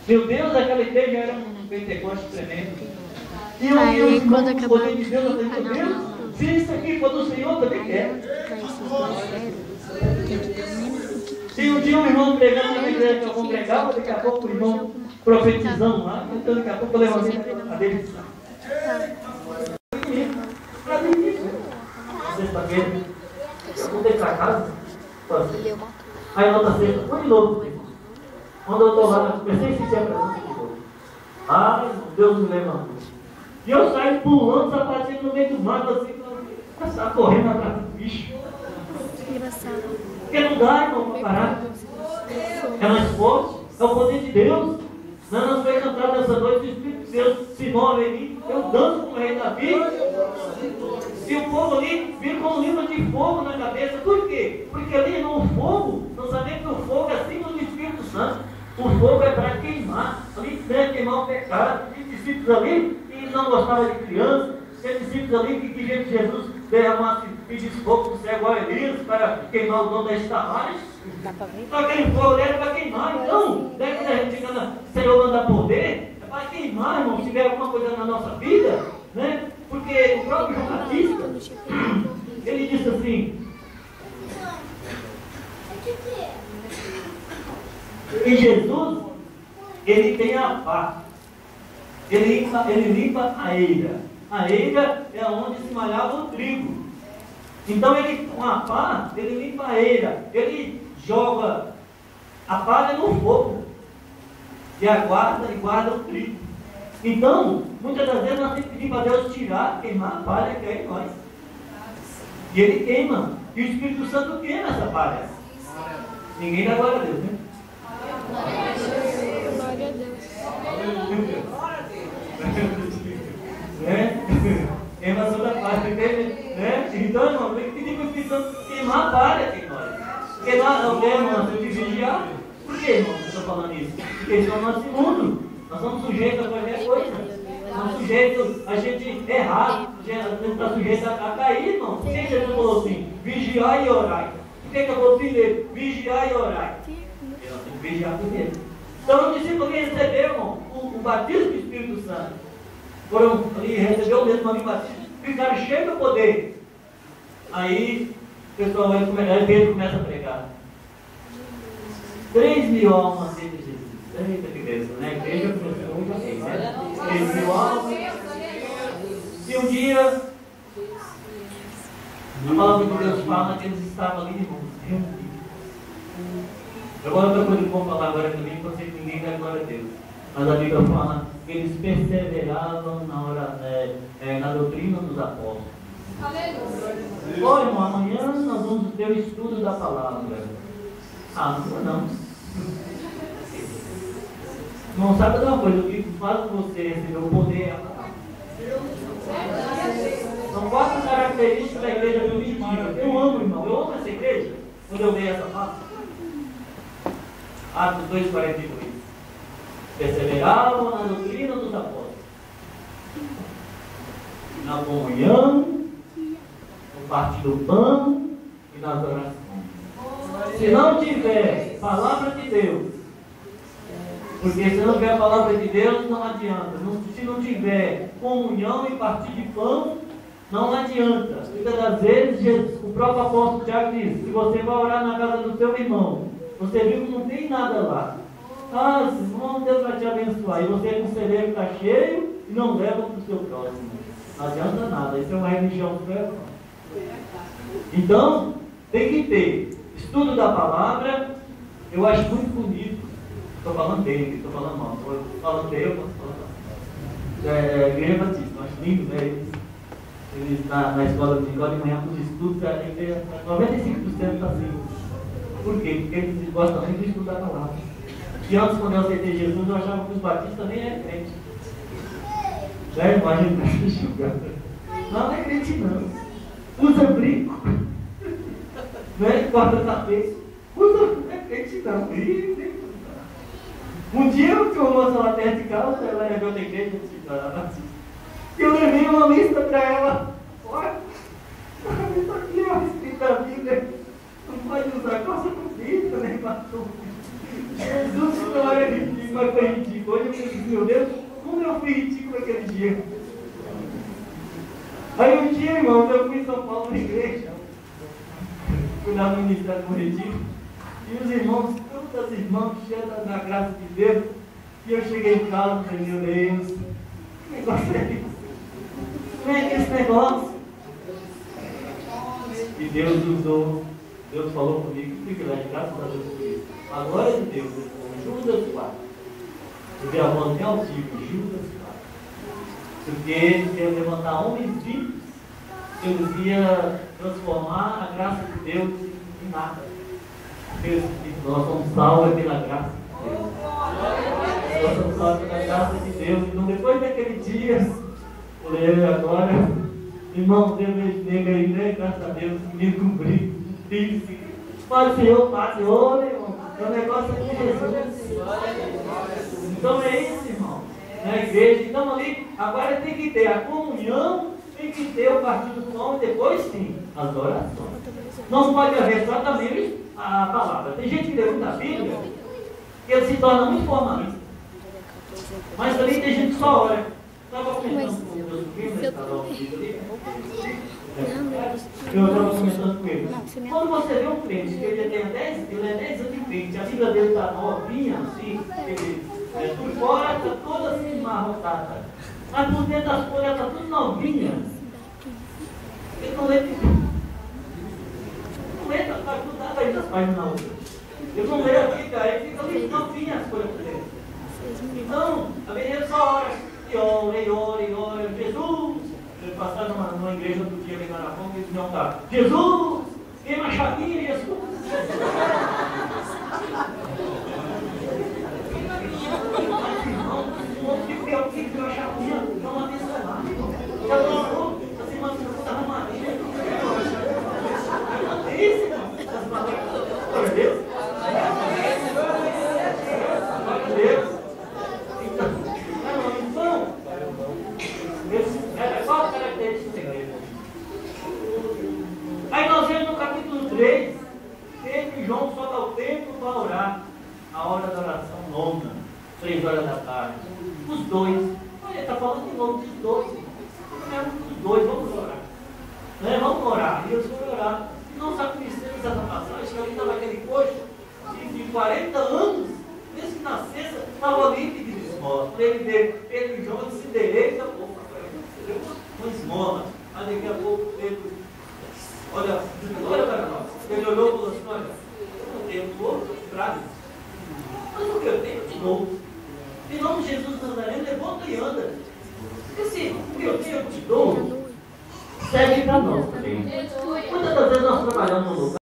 Meu Deus, aquela igreja era um Pentecoste tremendo. E eu Aí, vi quando o poder de Deus, eu falei, meu Deus, se isso aqui for do Senhor, também quer. E um dia um irmão pregando na igreja que eu congregava, daqui a pouco o irmão profetizando lá, então daqui a pouco eu levantei a cadeira e disse, para mim isso. Sexta-feira, eu voltei para casa, aí na outra sexta, foi de novo. Quando eu estou lá, comecei a sentir a presença de Deus. Ai, Deus me levantou. E eu saí pulando, sapatinho no meio do mato, assim, estava correndo atrás do bicho. Porque não dá, irmão, para parar. É mais forte, é o poder de Deus. Nós foi cantado essa noite, o Espírito de Deus se move em mim, eu danço com o rei Davi. E o povo ali vira com um livro de fogo na cabeça. Por quê? Porque ali no fogo, nós sabemos que o fogo é símbolo do Espírito Santo. O fogo é para queimar. Ali deve queimar o pecado. Tem discípulos ali que não gostavam de criança. Tem discípulos ali que queriam que Jesus derramasse e disse fogo do céu igual a Elias para queimar o dom da estalagem. Então aquele fogo ali era para queimar. Então, deve que a gente canta, Senhor manda poder, é para queimar, irmão, se tiver alguma coisa na nossa vida, né? Porque o próprio João Batista, ele disse assim, que Jesus, ele tem a pá, ele limpa a eira. A eira é onde se malhava o trigo. Então ele, com a pá, ele limpa a eira, ele joga a palha no fogo e aguarda e guarda o trigo. Então, muitas das vezes nós temos que pedir para Deus tirar, queimar a palha que é em nós. E ele queima. E o Espírito Santo queima essa palha. Ninguém dá glória a Deus, né? Glória a Deus. Né? Queima toda a palha, né? Então, irmão, tem que pedir para o Espírito Santo queimar a palha aqui em nós. Porque nós não temos que vigiar. Por que, irmão, eu estou falando isso? Porque esse é o nosso mundo. Nós somos sujeitos a qualquer coisa. Somos sujeitos a gente errar. A gente está sujeito a cair, irmão. Por que Jesus falou assim? Vigiar e orar. Por que eu vou primeiro? Vigiar e orar. Porque nós temos que vigiar primeiro. Então, o discípulo que recebeu, irmão, o batismo do Espírito Santo, foram ali, recebeu mesmo ali o batismo, ficaram cheios do poder. Aí, o pessoal, Pedro começa a pregar. 3.000 almas dentro de Jesus. Eita, que bênção, né? A igreja começou muito assim, né? 3.000 almas. E um dia, a palavra de Deus fala que eles estavam ali, irmãos, reunidos. Agora, outra coisa que eu vou falar agora também, para que ninguém dá glória a Deus. Mas a Bíblia fala que eles perseveravam na doutrina dos apóstolos. Oi, irmão, amanhã nós vamos ter o estudo da palavra. Ah, não. Não sabe de uma coisa, o que faz você receber o poder é a palavra. São 4 características da igreja primitiva. Eu amo, irmão, eu amo essa igreja. Quando eu leio essa parte. Atos 2,42. Perseveravam na doutrina dos apóstolos, na comunhão, no partir do pão e nas orações. Se não tiver palavra de Deus, porque se não tiver a palavra de Deus, não adianta. Se não tiver comunhão e partir de pão, não adianta. Muitas das vezes, o próprio apóstolo Tiago diz, se você vai orar na casa do seu irmão, você viu que não tem nada lá. Ah, irmão, Deus vai te abençoar. E você com o celeiro está cheio e não leva para o seu próximo. Não adianta nada. Isso é uma religião ferro. Então, tem que ter estudo da palavra. Eu acho muito bonito. Estou falando dele, estou falando mal. Estou falando dele, eu posso falar. Igreja Batista, eu acho lindo, né? Eles na escola de manhã, os estudos, 95% está assim. Por quê? Porque eles gostam muito de estudar a palavra. E antes, quando eu aceitei Jesus, eu achava que os batistas nem eram crentes. Né? Imagina que julgando. Não é crente, não. Usa brinco. Né? Corta tapete. Não é crente, não. Um dia eu tinha uma moça lá perto de casa, ela era de outra igreja, e eu levei uma lista para ela. Olha, isso aqui é uma escrita da Bíblia. Não pode usar calça comprida, nem batom. Jesus não é de mas foi ridículo. Hoje eu pensei, meu Deus, como eu fui ridículo aquele dia. Aí um dia, irmãos, eu fui em São Paulo na igreja, fui lá no Ministério do Retiro, e os irmãos, todas as irmãs cheias da graça de Deus, e eu cheguei em casa e falei, meu Deus, que negócio é esse? Como é que é esse negócio? E Deus usou, Deus falou comigo, que privilégio, graças a Deus por isso. A glória de Deus, como Judas 4. Eu vi a mão até ao tipo, Judas 4. Porque ele ia levantar homens vivos, eles iam transformar a graça de Deus em nada. Nós somos salvos pela graça de Deus. Nós somos salvos pela graça de Deus. Então, depois daquele dia, por ele agora, irmãos, eu vejo aí, né? Graças a Deus, me cobrir, disse, Pai, Senhor, Pai, Senhor, irmão, o negócio é com Jesus. Então é isso, irmão. Na igreja, então ali, agora tem que ter a comunhão, tem que ter o partido do pão e depois sim, as orações. Não pode haver só também a palavra. Tem gente que lê muito a Bíblia e ele se torna muito formalista. Mas também tem gente que só ora. Estava comentando com o meu sobrinho, ele estava ouvindo ali. Eu estava comentando com ele. Quando você vê um crente que ele é 10 anos de crente, a Bíblia dele está novinha, assim, por fora está toda assim marrotada, mas por dentro das folhas está tudo novinha. Ele não lê, está grudado aí nas páginas na outra. Ele não lê aqui, cara, ele fica ali novinha as folhas por dentro. Então, a menina só ora, e ora, Jesus. Ele passava numa igreja outro dia ali na Arapão, e eles não tá, Jesus, queima a chavinha, Jesus. O que eu achava que não uma vez lá. Já tomou? As irmãs estão arrumadinhas. É isso, irmão? Glória a Deus. Glória a Deus. Então, qual a característica da igreja? Aí nós vemos no capítulo 3, Pedro e João só dá o tempo para orar. A hora da oração longa, 3 horas da tarde. Os dois. Olha, está falando de novo dos dois. Os dois, vamos orar. Né? Vamos orar. E eles foram orar. E não sabe conhecemos essa passagem, que ali estava aquele coxo de 40 anos, desde que nascesse, estava livre de esmola. Para ele ver Pedro e João, ele se endireita, uma esmola. Aí daqui a pouco Pedro, olha para nós. Ele olhou e falou assim, olha, eu não tenho outro, bravo. Mas o que eu tenho de novo? Em nome de Jesus Nazareno, levanta e anda. Esse o que eu tenho, eu te dou, serve para nós também. Muitas das vezes nós trabalhamos no lugar.